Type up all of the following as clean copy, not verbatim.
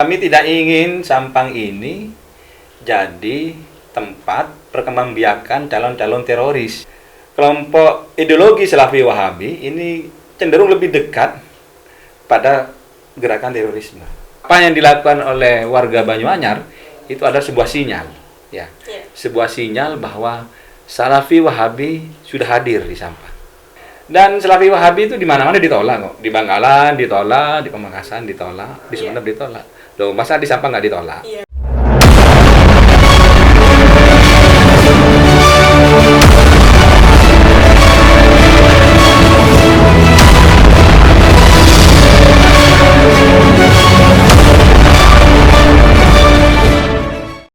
Kami tidak ingin Sampang ini jadi tempat perkembangbiakan calon-calon teroris. Kelompok ideologi Salafi Wahabi ini cenderung lebih dekat pada gerakan terorisme. Apa yang dilakukan oleh warga Banyuanyar itu adalah sebuah sinyal, ya. Sebuah sinyal bahwa Salafi Wahabi sudah hadir di Sampang. Dan Salafi Wahabi itu di mana-mana ditolak kok. Di Bangkalan ditolak, di Pamekasan ditolak, di Sumeneb ditolak. Loh, masa di Sampang nggak ditolak?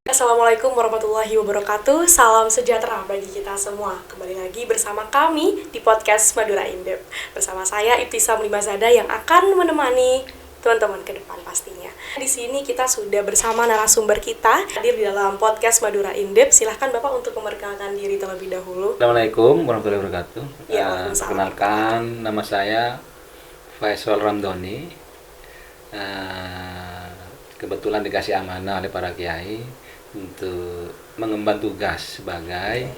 Assalamualaikum warahmatullahi wabarakatuh. Salam sejahtera bagi kita semua. Kembali lagi bersama kami di podcast Madura Indep. Bersama saya Ibtisam Limazada yang akan menemani teman-teman ke depan pastinya. Di sini kita sudah bersama narasumber kita hadir di dalam podcast Madura Indep. Silahkan Bapak untuk memperkenalkan diri terlebih dahulu. Assalamualaikum warahmatullahi wabarakatuh. Ya, perkenalkan, nama saya Faisal Ramdhani. Kebetulan dikasih amanah oleh para kiai untuk mengemban tugas sebagai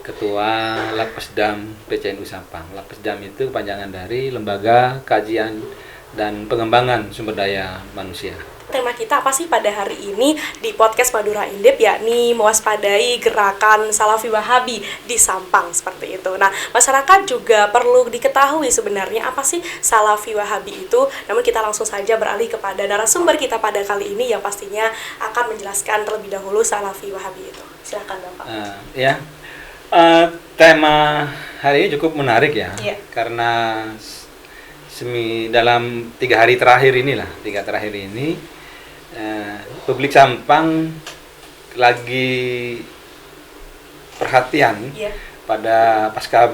Ketua Lapesdam PCNU Sampang. Lapesdam itu kepanjangan dari Lembaga Kajian dan Pengembangan Sumber Daya Manusia. Tema kita apa sih pada hari ini di podcast Madura Indep, yakni mewaspadai gerakan Salafi Wahabi di Sampang seperti itu. Nah, masyarakat juga perlu diketahui sebenarnya apa sih Salafi Wahabi itu. Namun kita langsung saja beralih kepada narasumber kita pada kali ini yang pastinya akan menjelaskan terlebih dahulu Salafi Wahabi itu. Silakan Bapak. Tema hari ini cukup menarik ya. Karena dalam 3 hari terakhir ini publik Sampang lagi perhatian pada pasca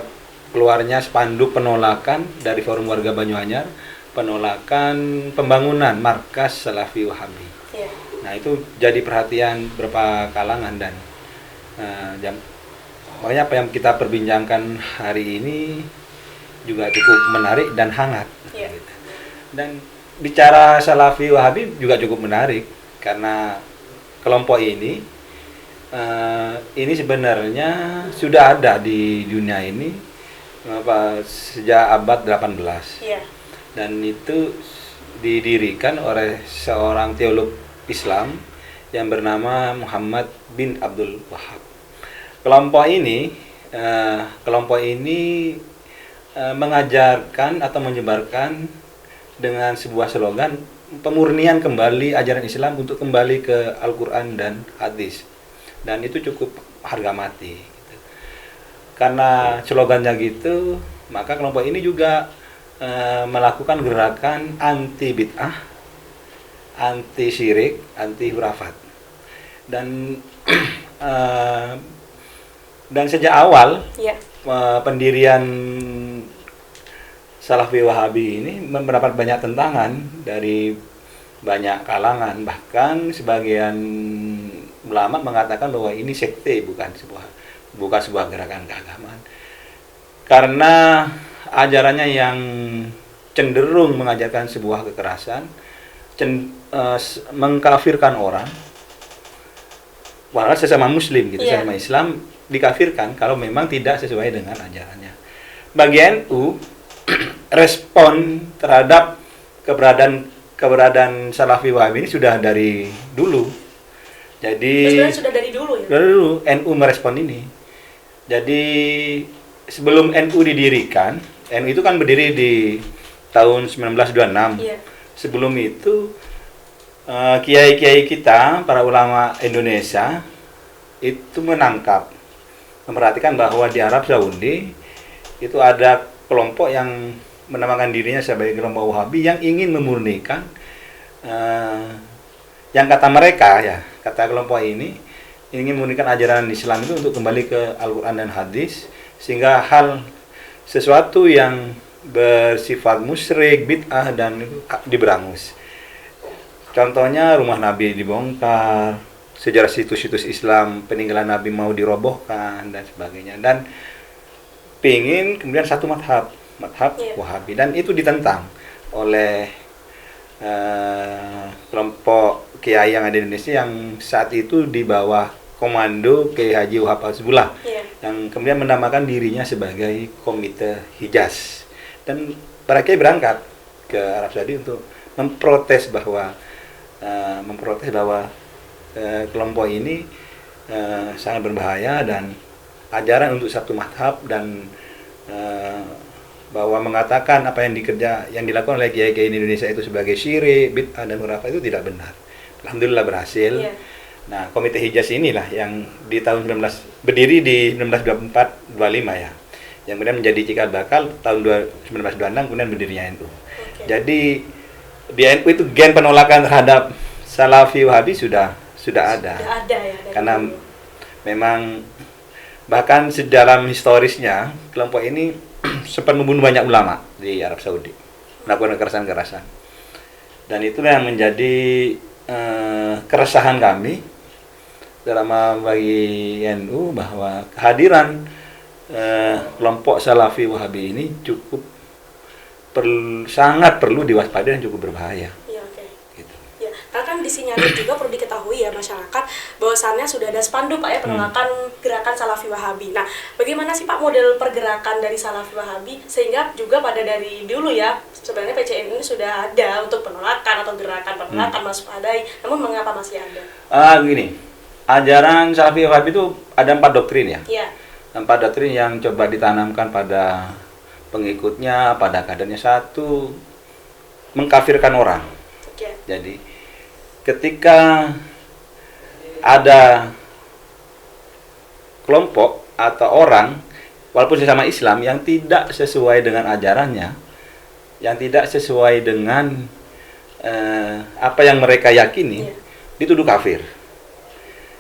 keluarnya spanduk penolakan dari Forum Warga Banyuanyar, penolakan pembangunan markas Salafi Wahabi. Nah, itu jadi perhatian beberapa kalangan dan makanya apa yang kita perbincangkan hari ini juga cukup menarik dan hangat. Dan bicara Salafi Wahabi juga cukup menarik karena kelompok ini sebenarnya sudah ada di dunia ini sejak abad 18. Dan itu didirikan oleh seorang teolog Islam yang bernama Muhammad bin Abdul Wahab. Kelompok ini mengajarkan atau menyebarkan dengan sebuah slogan pemurnian kembali ajaran Islam untuk kembali ke Al-Quran dan hadis, dan itu cukup harga mati gitu. Karena slogannya gitu, maka kelompok ini juga melakukan gerakan anti bid'ah, anti syirik, anti hurafat, dan sejak awal pendirian Salafi Wahabi ini mendapat banyak tentangan dari banyak kalangan, bahkan sebagian ulama mengatakan bahwa ini sekte, bukan sebuah gerakan keagamaan, karena ajarannya yang cenderung mengajarkan sebuah kekerasan, mengkafirkan orang, walau sesama Muslim gitu, sesama Islam dikafirkan kalau memang tidak sesuai dengan ajarannya. Bagi NU, respon terhadap keberadaan Salafi Wahabi ini sudah dari dulu. Jadi sudah dari dulu ya. Dari dulu NU merespon ini. Jadi sebelum NU didirikan, NU itu kan berdiri di tahun 1926. Sebelum itu kiai-kiai kita, para ulama Indonesia itu memperhatikan bahwa di Arab Saudi itu ada kelompok yang menamakan dirinya sebagai kelompok Wahabi yang ingin memurnikan yang kata kelompok ini ingin memurnikan ajaran Islam itu untuk kembali ke Al-Quran dan hadis, sehingga sesuatu yang bersifat musyrik, bid'ah dan diberangus. Contohnya rumah Nabi dibongkar, sejarah situs-situs Islam peninggalan Nabi mau dirobohkan dan sebagainya, dan pingin kemudian satu madhab Wahabi, dan itu ditentang oleh kelompok kiai yang ada di Indonesia yang saat itu di bawah komando Kiai Haji Wahab Hasbullah, yang kemudian menamakan dirinya sebagai Komite Hijaz, dan para kiai berangkat ke Arab Saudi untuk memprotes bahwa kelompok ini sangat berbahaya dan ajaran untuk satu madhab, dan bahwa mengatakan apa yang dilakukan oleh kiai-kiai di Indonesia itu sebagai syirik, bid'ah dan khurafah itu tidak benar. Alhamdulillah berhasil. Nah, Komite Hijaz inilah yang di tahun berdiri di 1924-25 ya, yang kemudian menjadi cikal bakal tahun 1926 kemudian berdirinya NU. Jadi di NU itu gen penolakan terhadap Salafi Wahabi sudah ada ya, karena memang bahkan sedalam historisnya kelompok ini sempat membunuh banyak ulama di Arab Saudi, melakukan kekerasan-kekerasan, dan itu yang menjadi keresahan kami terutama bagi NU, bahwa kehadiran kelompok Salafi Wahabi ini sangat perlu diwaspadai dan cukup berbahaya. Karena kan disinyalir juga perlu diketahui ya masyarakat bahwasannya sudah ada spanduk Pak ya penolakan gerakan Salafi Wahabi. Nah, bagaimana sih Pak model pergerakan dari Salafi Wahabi sehingga juga pada dari dulu ya sebenarnya PCN ini sudah ada untuk penolakan atau gerakan penolakan mewaspadai, namun mengapa masih ada? Gini, ajaran Salafi Wahabi itu ada 4 doktrin ya. 4 doktrin yang coba ditanamkan pada pengikutnya, pada kadernya. Satu, mengkafirkan orang. Jadi ketika ada kelompok atau orang walaupun sesama Islam yang tidak sesuai dengan ajarannya, yang tidak sesuai dengan apa yang mereka yakini, dituduh kafir.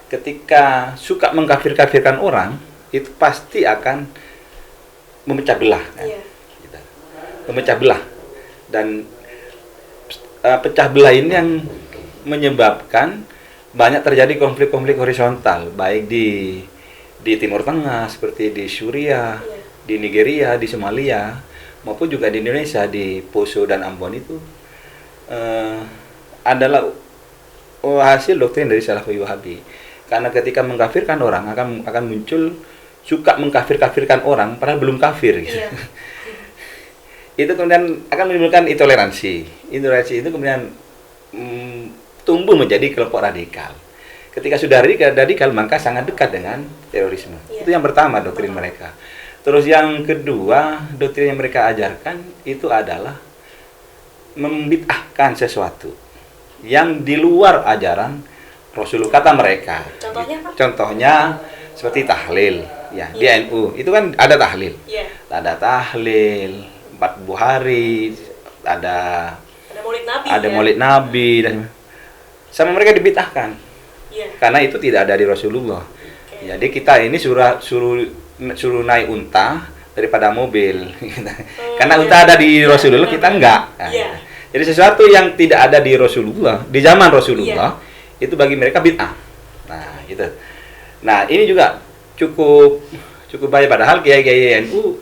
Ketika suka mengkafir-kafirkan orang, itu pasti akan memecah belah kan? Memecah belah, dan pecah belah ini yang menyebabkan banyak terjadi konflik-konflik horizontal, baik di Timur Tengah seperti di Suriah, di Nigeria, di Somalia, maupun juga di Indonesia di Poso dan Ambon itu adalah hasil doktrin dari Salafi Wahabi. Karena ketika mengkafirkan orang akan muncul suka mengkafir-kafirkan orang padahal belum kafir gitu. Itu kemudian akan menimbulkan intoleransi. Intoleransi itu kemudian tumbuh menjadi kelompok radikal. Ketika sudah radikal maka sangat dekat dengan terorisme. Itu yang pertama doktrin mereka. Terus yang kedua doktrin yang mereka ajarkan itu adalah membid'ahkan sesuatu yang di luar ajaran Rasulullah, kata mereka. Contohnya Pak? Contohnya seperti tahlil ya. Di NU itu kan ada tahlil. Ada tahlil 40 hari, ada Maulid Nabi dan sama mereka dibid'ahkan. Karena itu tidak ada di Rasulullah. Jadi kita ini suruh naik unta daripada mobil. Karena unta ada di Rasulullah, kita enggak. Jadi sesuatu yang tidak ada di Rasulullah, di zaman Rasulullah, itu bagi mereka bid'ah. Nah, gitu. Nah, ini juga cukup bahaya, padahal kiai-kiai NU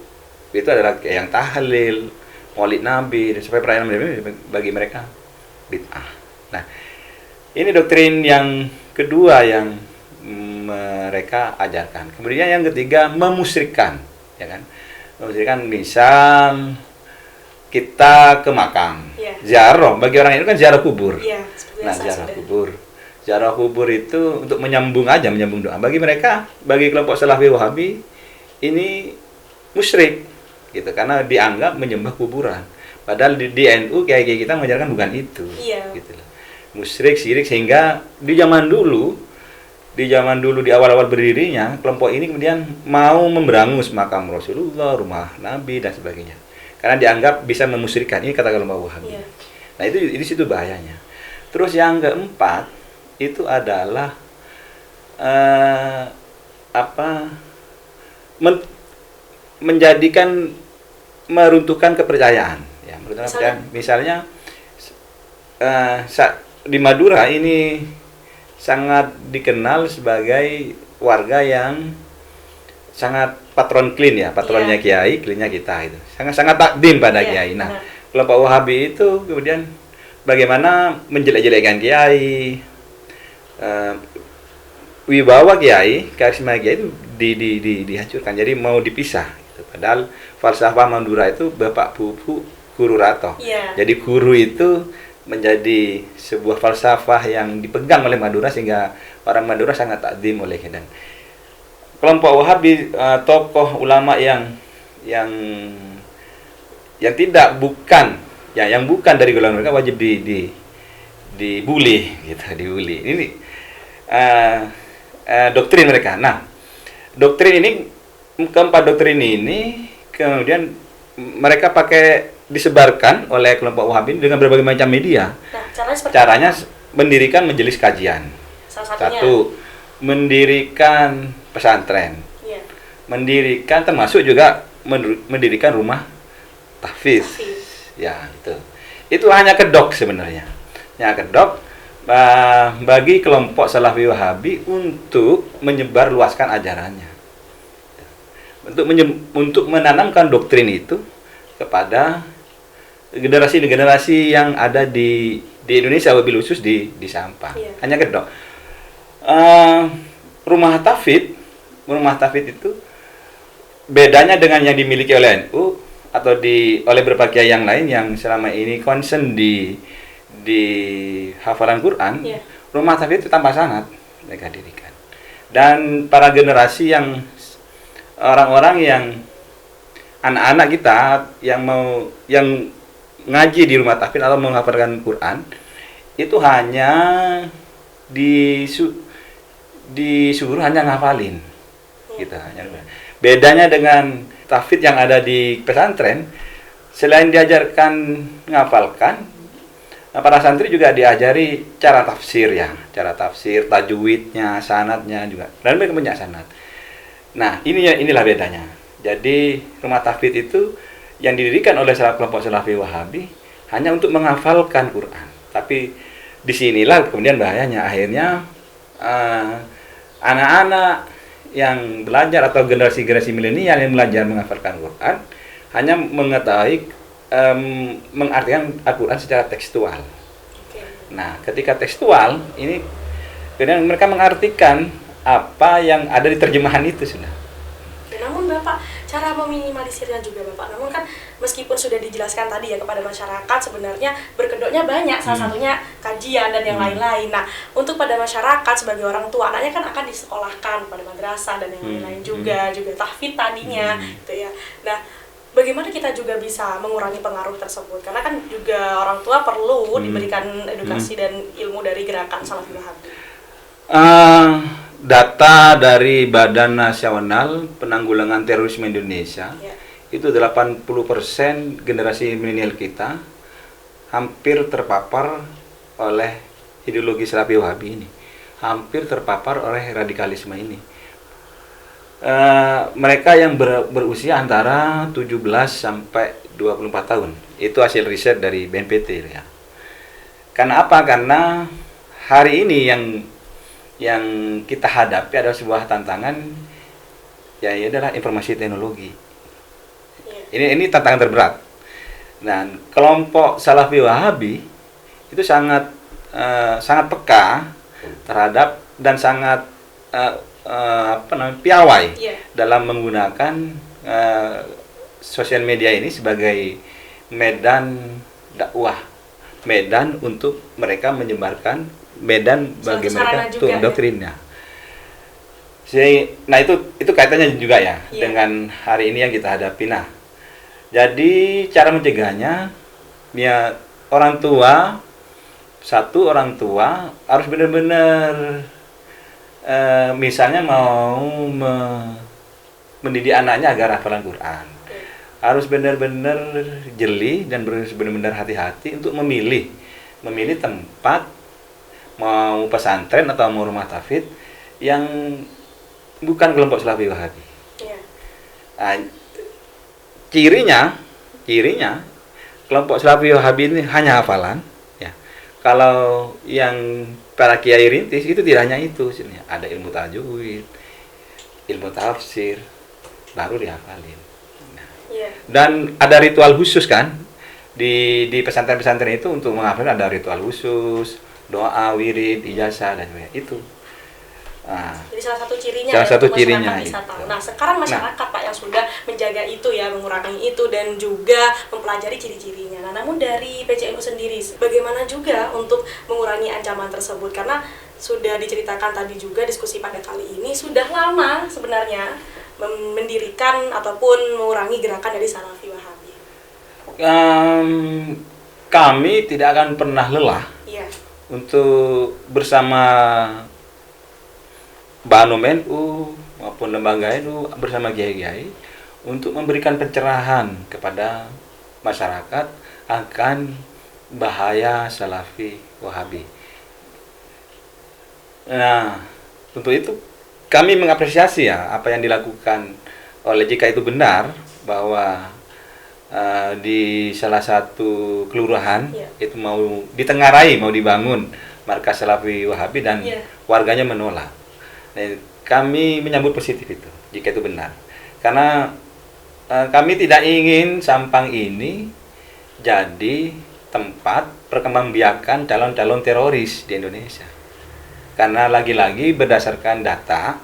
itu adalah yang tahlil, Maulid Nabi, dan supaya perayaan Nabi bagi mereka bid'ah. Nah, ini doktrin yang kedua yang mereka ajarkan. Kemudian yang ketiga, memusyrikan, ya kan? Memusyrikan, misal kita ke makam, ziarah, bagi orang itu kan ziarah kubur. Nah, ziarah kubur itu untuk menyambung doa. Bagi mereka, bagi kelompok Salafi Wahabi ini musyrik, gitu, karena dianggap menyembah kuburan. Padahal di NU kiai-kiai kita mengajarkan bukan itu, gitu loh. Musyrik, syirik, sehingga di zaman dulu di awal-awal berdirinya kelompok ini kemudian mau memberangus makam Rasulullah, rumah Nabi dan sebagainya, karena dianggap bisa memusyrikan. Ini kata kelompok Wahabi. Nah, itu di situ bahayanya. Terus yang keempat itu adalah meruntuhkan kepercayaan, ya, meruntuhkan kepercayaan. Misalnya di Madura ini sangat dikenal sebagai warga yang sangat patron clean ya, patronnya kiai, cleannya kita itu. Sangat takdim pada kiai. Nah, kelompok Wahabi itu kemudian bagaimana menjelek-jelekan kiai, wibawa kiai, karisma kiai itu dihancurkan. Jadi mau dipisah. Gitu. Padahal falsafah Madura itu bapak bubu guru rato. Yeah. Jadi guru itu menjadi sebuah falsafah yang dipegang oleh Madura sehingga orang Madura sangat takdim olehnya. Dan kelompok Wahabi, tokoh ulama yang tidak bukan yang bukan dari golongan mereka wajib dibully gitu, dibully. Ini doktrin mereka. Nah, doktrin ini, keempat doktrin ini kemudian mereka disebarkan oleh kelompok Wahabi dengan berbagai macam media. Nah, caranya seperti Caranya mendirikan majelis kajian. salah satunya. Satu, mendirikan pesantren. Iya. Mendirikan, termasuk juga mendirikan rumah tahfiz. Ya, itu hanya kedok sebenarnya. Ya, kedok bagi kelompok Salafi Wahabi untuk menyebar luaskan ajarannya. Untuk menanamkan doktrin itu kepada generasi-generasi yang ada di Indonesia, wabil khusus di Sampang. Iya. Hanya kedok. Rumah tahfidz itu bedanya dengan yang dimiliki oleh NU atau oleh berbagai yang lain yang selama ini concern di hafalan Quran. Yeah. Rumah tahfidz itu tanpa sanad mereka dirikan. Dan para generasi yang orang-orang yang anak-anak kita yang ngaji di rumah tahfidz atau menghafalkan Quran itu hanya disuruh hanya ngafalin. Gitu hanya. Bedanya dengan tahfidz yang ada di pesantren, selain diajarkan ngafalkan, para santri juga diajari cara tafsir, tajwidnya, sanadnya juga. Dan mereka punya sanad. Nah, inilah bedanya. Jadi rumah tahfidz itu yang didirikan oleh kelompok Salafi Wahabi hanya untuk menghafalkan Quran. Tapi disinilah kemudian bahayanya, akhirnya anak-anak yang belajar atau generasi milenial yang belajar menghafalkan Quran hanya mengetahui mengartikan Al-Quran secara tekstual. Nah, ketika tekstual ini kemudian mereka mengartikan apa yang ada di terjemahan itu sudah. Namun Bapak, cara meminimalisirnya juga Bapak. Namun kan meskipun sudah dijelaskan tadi ya kepada masyarakat, sebenarnya berkedoknya banyak, salah satunya kajian dan yang lain-lain. Nah, untuk pada masyarakat sebagai orang tua, anaknya kan akan disekolahkan pada madrasah dan yang lain-lain juga tahfidz tadinya gitu ya. Nah, bagaimana kita juga bisa mengurangi pengaruh tersebut? Karena kan juga orang tua perlu diberikan edukasi dan ilmu dari gerakan Salafi Wahabi. Data dari Badan Nasional Penanggulangan Terorisme Indonesia, itu 80% generasi milenial kita hampir terpapar oleh ideologi Salafi Wahabi ini, hampir terpapar oleh radikalisme ini. Mereka yang berusia antara 17 sampai 24 tahun. Itu hasil riset dari BNPT ya. Karena apa? Karena hari ini yang kita hadapi adalah sebuah tantangan, ya adalah informasi teknologi. Ini tantangan terberat. Dan kelompok Salafi Wahabi itu sangat peka terhadap dan sangat piawai dalam menggunakan sosial media ini sebagai medan dakwah, medan untuk mereka menyebarkan, medan bagi mereka untuk doktrinnya. Nah itu kaitannya juga ya dengan hari ini yang kita hadapi. Nah, jadi cara mencegahnya, ya orang tua harus benar-benar misalnya mau mendidik anaknya agar hafalan Quran, harus benar-benar jeli dan benar-benar hati-hati untuk memilih tempat, mau pesantren atau mau rumah tahfidz yang bukan kelompok Salafi Wahabi. Nah, cirinya kelompok Salafi Wahabi ini hanya hafalan. Ya, kalau yang para kiai rintis itu tidak hanya itu, sebenarnya ada ilmu tajwid, ilmu tafsir, baru dihafalin. Nah, dan ada ritual khusus kan. di pesantren-pesantren itu untuk menghafal ada ritual khusus, doa, wirid, ijazah dan sebagainya. Itu. Nah, jadi salah satu cirinya salah satu untuk cirinya masyarakat bisa itu. tahu. Nah, sekarang masyarakat Pak yang sudah menjaga itu ya, mengurangi itu dan juga mempelajari ciri-cirinya. Nah, namun dari PCNU sendiri bagaimana juga untuk mengurangi ancaman tersebut? Karena sudah diceritakan tadi juga diskusi pada kali ini sudah lama sebenarnya mendirikan ataupun mengurangi gerakan dari Salafi Wahabi. Kami tidak akan pernah lelah untuk bersama Banum NU maupun lembaga NU bersama kiai-kiai untuk memberikan pencerahan kepada masyarakat akan bahaya Salafi Wahabi. Nah, untuk itu kami mengapresiasi ya apa yang dilakukan oleh, jika itu benar bahwa di salah satu kelurahan itu mau ditengarai, mau dibangun markas Salafi Wahabi dan warganya menolak. Nah, kami menyambut positif itu jika itu benar, karena kami tidak ingin Sampang ini jadi tempat perkembangbiakan calon-calon teroris di Indonesia. Karena lagi-lagi berdasarkan data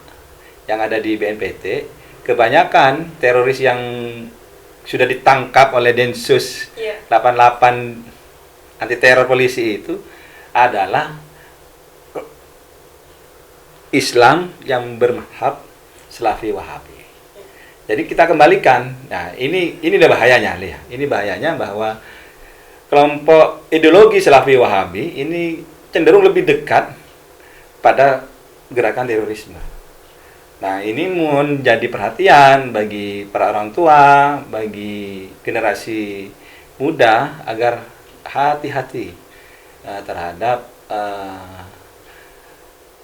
yang ada di BNPT, kebanyakan teroris yang sudah ditangkap oleh Densus 88 anti teror polisi itu adalah Islam yang bermadhab Salafi Wahabi. Jadi kita kembalikan. Nah, ini bahayanya, lihat. Ini bahayanya bahwa kelompok ideologi Salafi Wahabi ini cenderung lebih dekat pada gerakan terorisme. Nah, ini menjadi perhatian bagi para orang tua, bagi generasi muda agar hati-hati terhadap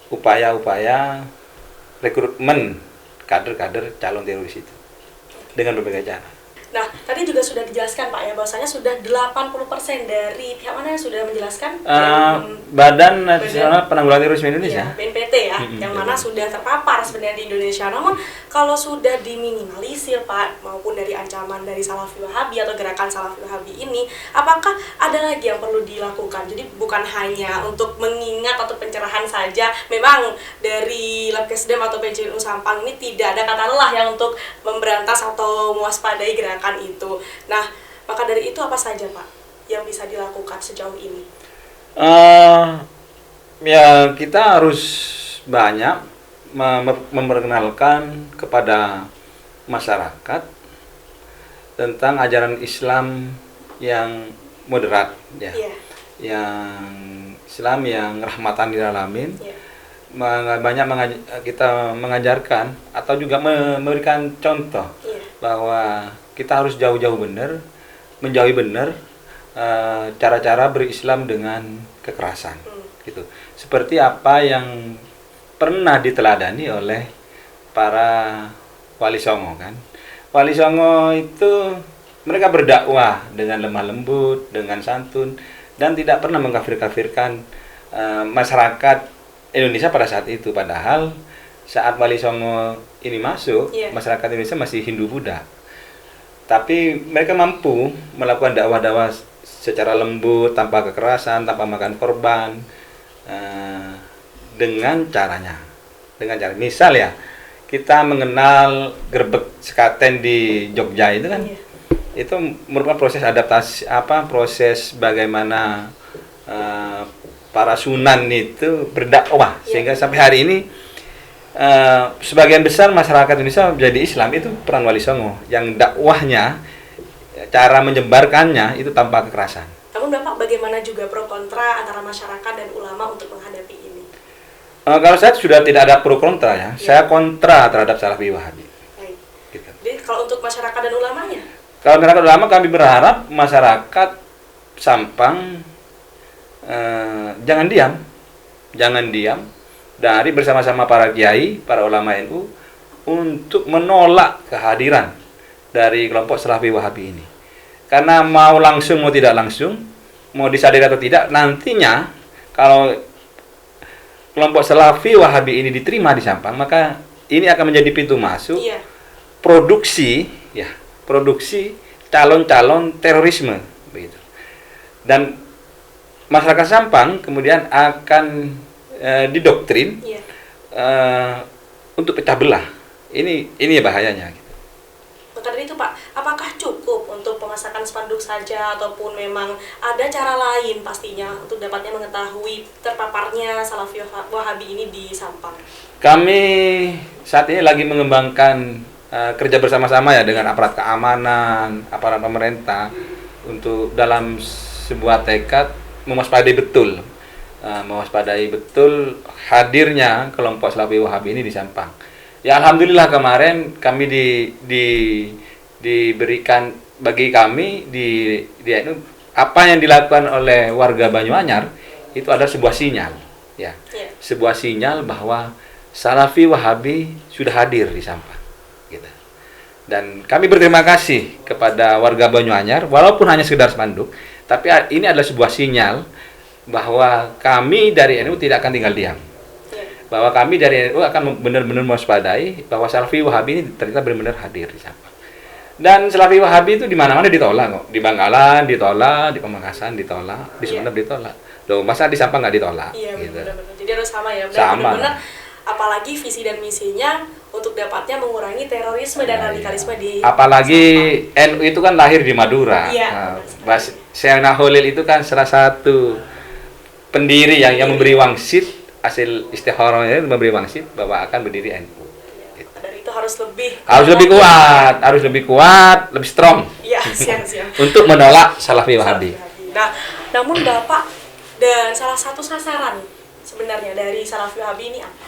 upaya-upaya rekrutmen kader-kader calon teroris itu dengan berbagai cara. Nah, tadi juga sudah dijelaskan Pak ya, bahwasanya sudah 80% dari pihak mana yang sudah menjelaskan? Badan Nasional Penanggulangan Terorisme Indonesia. Ya, BNPT ya, yang mana sudah terpapar sebenarnya di Indonesia. Namun kalau sudah diminimalisir Pak, maupun dari ancaman dari Salafi Wahabi atau gerakan Salafi Wahabi ini, apakah ada lagi yang perlu dilakukan? Jadi bukan hanya untuk mengingat atau pencerahan saja. Memang dari Labkesdam atau PCNU Sampang ini tidak ada kata lelah ya untuk memberantas atau mewaspadai gerakan itu. Nah, maka dari itu apa saja Pak yang bisa dilakukan sejauh ini? Ya kita harus banyak memperkenalkan kepada masyarakat tentang ajaran Islam yang moderat ya, yang Islam yang rahmatan lil alamin. Banyak kita mengajarkan atau juga memberikan contoh bahwa kita harus jauh-jauh menjauhi benar cara-cara berislam dengan kekerasan gitu. Seperti apa yang pernah diteladani oleh para wali songo kan. Wali songo itu mereka berdakwah dengan lemah lembut, dengan santun dan tidak pernah mengkafir-kafirkan masyarakat Indonesia pada saat itu. Padahal saat Wali Songo ini masuk, masyarakat Indonesia masih Hindu-Buddha. Tapi mereka mampu melakukan dakwah-dakwah secara lembut, tanpa kekerasan, tanpa makan korban, dengan caranya. Misal ya, kita mengenal gerbek sekaten di Jogja itu kan, itu merupakan proses adaptasi, proses bagaimana para sunan itu berdakwah sehingga sampai hari ini sebagian besar masyarakat Indonesia menjadi Islam itu peran Wali Songo yang dakwahnya, cara menyebarkannya itu tanpa kekerasan. Namun Bapak bagaimana juga pro kontra antara masyarakat dan ulama untuk menghadapi ini? Kalau saya sudah tidak ada pro kontra ya, saya kontra terhadap Salafi Wahabi. Baik. Gitu. Jadi kalau untuk masyarakat dan ulamanya? Kalau masyarakat ulama kami berharap masyarakat Sampang jangan diam dari bersama-sama para kiai, para ulama NU untuk menolak kehadiran dari kelompok Salafi Wahabi ini. Karena mau langsung mau tidak langsung, mau disadari atau tidak, nantinya kalau kelompok Salafi Wahabi ini diterima di Sampang, maka ini akan menjadi pintu masuk produksi calon-calon terorisme begitu. Dan masyarakat Sampang kemudian akan didoktrin Iya. untuk pecah belah. Ini bahayanya. Maka dari itu Pak, apakah cukup untuk pemasakan spanduk saja ataupun memang ada cara lain pastinya untuk dapatnya mengetahui terpaparnya Salafi Wahabi ini di Sampang? Kami saat ini lagi mengembangkan kerja bersama-sama ya dengan aparat keamanan, aparat pemerintah untuk dalam sebuah tekad mewaspadai betul hadirnya kelompok Salafi Wahabi ini di Sampang. Ya alhamdulillah kemarin kami diberikan bagi kami di NU apa yang dilakukan oleh warga Banyuanyar itu adalah sebuah sinyal ya. Yeah. Sebuah sinyal bahwa Salafi Wahabi sudah hadir di Sampang gitu. Dan kami berterima kasih kepada warga Banyuanyar walaupun hanya sekedar spanduk, tapi ini adalah sebuah sinyal bahwa kami dari NU tidak akan tinggal diam. Bahwa kami dari NU akan benar-benar mewaspadai bahwa Salafi Wahabi ini ternyata benar-benar hadir di Sampang. Dan Salafi Wahabi itu di mana-mana ditolak kok. Di Bangkalan ditolak, di Pamekasan ditolak, di Sumeneb ditolak. Loh, masa di Sampang nggak ditolak? Iya, gitu. benar-benar. Jadi harus sama ya. Sama. Benar-benar apalagi visi dan misinya untuk dapatnya mengurangi terorisme dan radikalisme di apalagi Sampang. NU itu kan lahir di Madura. Iya. Syekh Holil itu kan salah satu pendiri yang memberi wangsit hasil istikharahnya memberi wangsit bahwa akan berdiri NU. Gitu. Dari itu harus lebih kuat, lebih strong. Iya, siap. Untuk menolak Salafi Wahabi. Nah, namun Bapak dan salah satu sasaran sebenarnya dari Salafi Wahabi ini apa?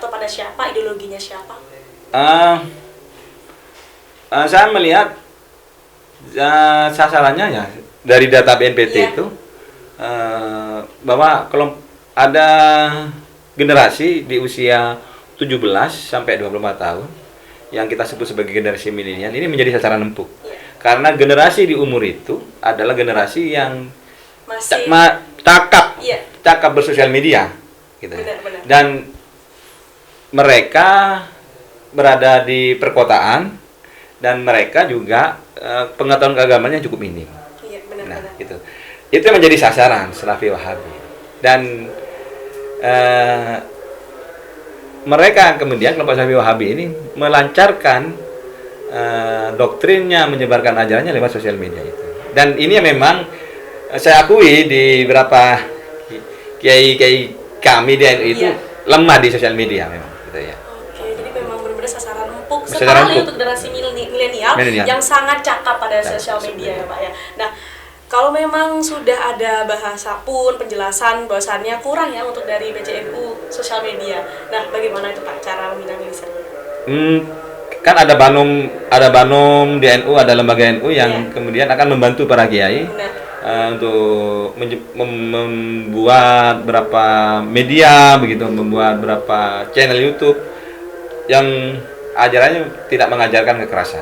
Atau pada siapa, ideologinya siapa? Saya melihat sasarannya ya dari data BNPT itu bahwa kelompok ada generasi di usia 17 sampai 24 tahun yang kita sebut sebagai generasi milenial ini menjadi sasaran empuk. Karena generasi di umur itu adalah generasi yang masih cakap bersosial media gitu. Benar. Dan mereka berada di perkotaan dan mereka juga pengetahuan keagamannya cukup minim. Iya, benar. Nah, itu yang menjadi sasaran Salafi Wahabi. Dan mereka kemudian kelompok Salafi Wahabi ini melancarkan doktrinnya, menyebarkan ajarannya lewat sosial media itu. Dan ini memang saya akui di beberapa kiai kami di NU itu lemah di sosial media memang gitu ya. Oke, jadi memang benar-benar sasaran empuk Sasaran sekali empuk. untuk generasi milenial yang sangat cakap pada sosial media ya Pak ya. Nah, kalau memang sudah ada bahasa pun penjelasan bahwasannya kurang ya untuk dari BCNU sosial media. Nah, bagaimana itu Pak cara meminimalisirnya? Kan ada Banom di NU, ada lembaga NU yang kemudian akan membantu para kiai untuk membuat berapa media begitu, membuat berapa channel YouTube yang ajarannya tidak mengajarkan kekerasan.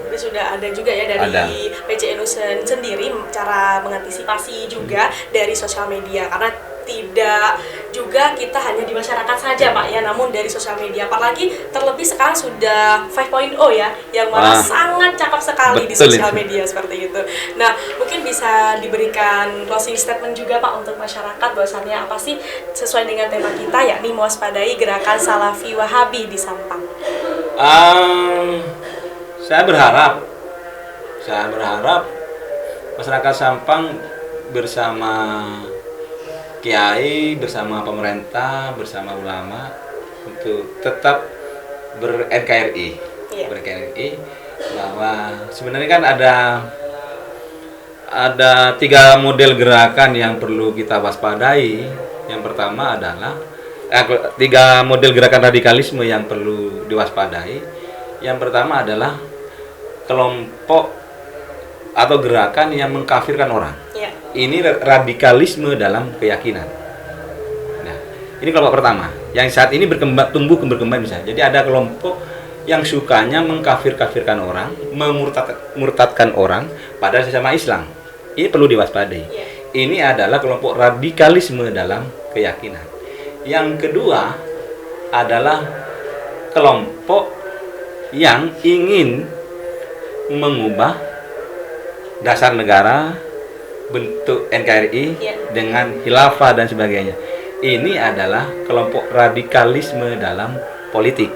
Jadi sudah ada juga ya dari PCNU sendiri cara mengantisipasi juga dari sosial media, karena tidak juga kita hanya di masyarakat saja Pak ya, namun dari sosial media, apalagi terlebih sekarang sudah 5.0 ya yang malah sangat cakap sekali di sosial media seperti itu. Nah, mungkin bisa diberikan closing statement juga Pak untuk masyarakat bahwasannya apa sih sesuai dengan tema kita yakni mewaspadai gerakan Salafi Wahabi di Sampang. Saya berharap masyarakat Sampang bersama kiai, bersama pemerintah, bersama ulama untuk tetap ber-NKRI, bahwa sebenarnya kan ada 3 model gerakan yang perlu kita waspadai. Yang pertama adalah 3 model gerakan radikalisme yang perlu diwaspadai. Yang pertama adalah kelompok atau gerakan yang mengkafirkan orang. Ini radikalisme dalam keyakinan. Nah, ini kelompok pertama yang saat ini tumbuh berkembang bisa. Jadi ada kelompok yang sukanya mengkafirkan orang, memurtadkan orang pada sesama Islam. Ini perlu diwaspadai. Ini adalah kelompok radikalisme dalam keyakinan. Yang kedua adalah kelompok yang ingin mengubah dasar negara, bentuk NKRI dengan khilafah dan sebagainya. Ini adalah kelompok radikalisme dalam politik.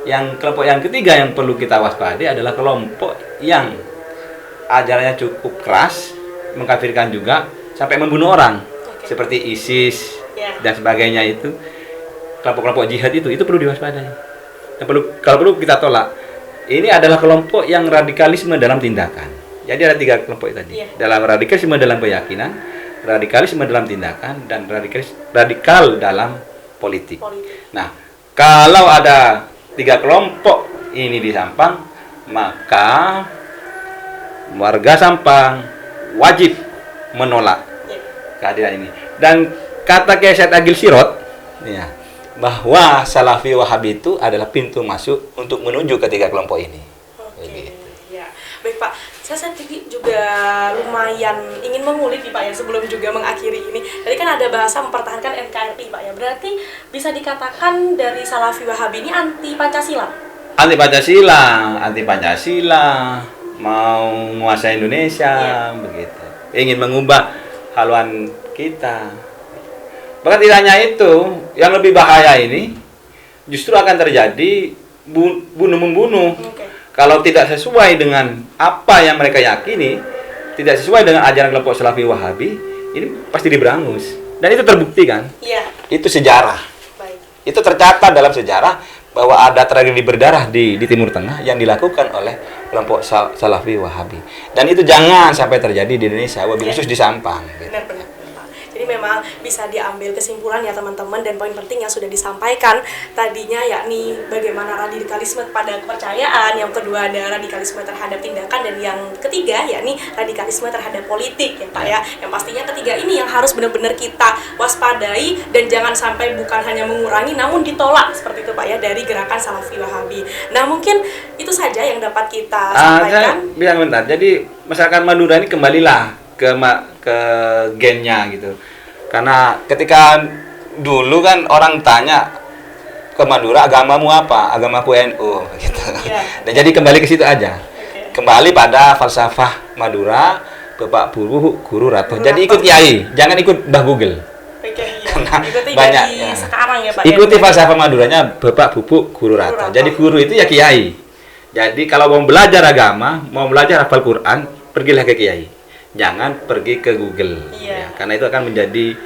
Yang kelompok yang ketiga yang perlu kita waspadai adalah kelompok yang ajarannya cukup keras, mengkafirkan juga sampai membunuh orang, seperti ISIS dan sebagainya. Itu kelompok-kelompok jihad itu perlu diwaspadai. Dan kalau perlu kita tolak. Ini adalah kelompok yang radikalisme dalam tindakan. Jadi ada 3 kelompok tadi. Dalam radikalisme dalam keyakinan, radikalisme dalam tindakan, dan radikal dalam politik. Nah, kalau ada 3 kelompok ini di Sampang, maka warga Sampang wajib menolak kehadiran ini. Dan kata Kiai Said Agil Sirot, bahwa Salafi Wahabi itu adalah pintu masuk untuk menuju ke 3 kelompok ini. Baik Pak, saya juga lumayan ingin mengulik nih Pak ya, sebelum juga mengakhiri ini. Tadi kan ada bahasa mempertahankan NKRI Pak ya, berarti bisa dikatakan dari Salafi Wahabi ini anti Pancasila? Anti Pancasila, mau menguasai Indonesia, begitu. Ingin mengubah haluan kita. Bahkan tidak hanya itu, yang lebih bahaya ini justru akan terjadi bunuh-membunuh. Kalau tidak sesuai dengan apa yang mereka yakini, tidak sesuai dengan ajaran kelompok Salafi Wahabi, ini pasti diberangus. Dan itu terbukti kan? Itu sejarah. Itu tercatat dalam sejarah bahwa ada tragedi berdarah di Timur Tengah yang dilakukan oleh kelompok Salafi Wahabi. Dan itu jangan sampai terjadi di Indonesia, wabil khusus di Sampang. Gitu. Benar. Jadi memang bisa diambil kesimpulan ya teman-teman, dan poin penting yang sudah disampaikan tadinya yakni bagaimana radikalisme pada kepercayaan, yang kedua ada radikalisme terhadap tindakan, dan yang ketiga yakni radikalisme terhadap politik ya Pak ya. Yang pastinya ketiga ini yang harus benar-benar kita waspadai dan jangan sampai bukan hanya mengurangi namun ditolak seperti itu Pak ya dari gerakan Salafi Wahabi. Nah, mungkin itu saja yang dapat kita sampaikan. Saya bilang bentar. Jadi masyarakat Madura ini kembalilah ke gennya gitu. Karena ketika dulu kan orang tanya ke Madura, agamamu apa? Agamaku NU gitu. Dan jadi kembali ke situ aja. Kembali pada falsafah Madura, Bapak Guru Rato. Jadi ikut kiai, jangan ikut Mbah Google. Karena banyak sekarang ya Pak. Ikuti falsafah Maduranya Bapak Guru Rato. Jadi guru itu ya kiai. Jadi kalau mau belajar agama, mau belajar hafal Quran, pergilah ke kiai. Jangan pergi ke Google, karena itu akan menjadi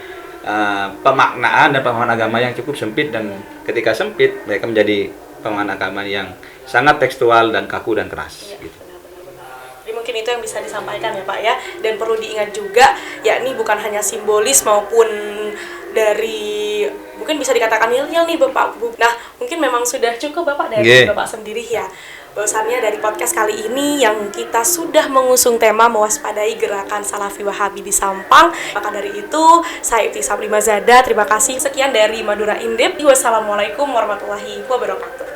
pemaknaan dan pemahaman agama yang cukup sempit, dan ketika sempit mereka menjadi pemahaman agama yang sangat tekstual dan kaku dan keras. Gitu. Jadi mungkin itu yang bisa disampaikan ya Pak ya, dan perlu diingat juga yakni bukan hanya simbolis maupun dari mungkin bisa dikatakan nil-nil nih Bapak. Nah, mungkin memang sudah cukup Bapak dari Bapak sendiri ya. Bahwasannya dari podcast kali ini yang kita sudah mengusung tema mewaspadai gerakan Salafi Wahabi di Sampang. Maka dari itu, saya Ibtisam Limazada, terima kasih. Sekian dari Madura Indep. Wassalamualaikum warahmatullahi wabarakatuh.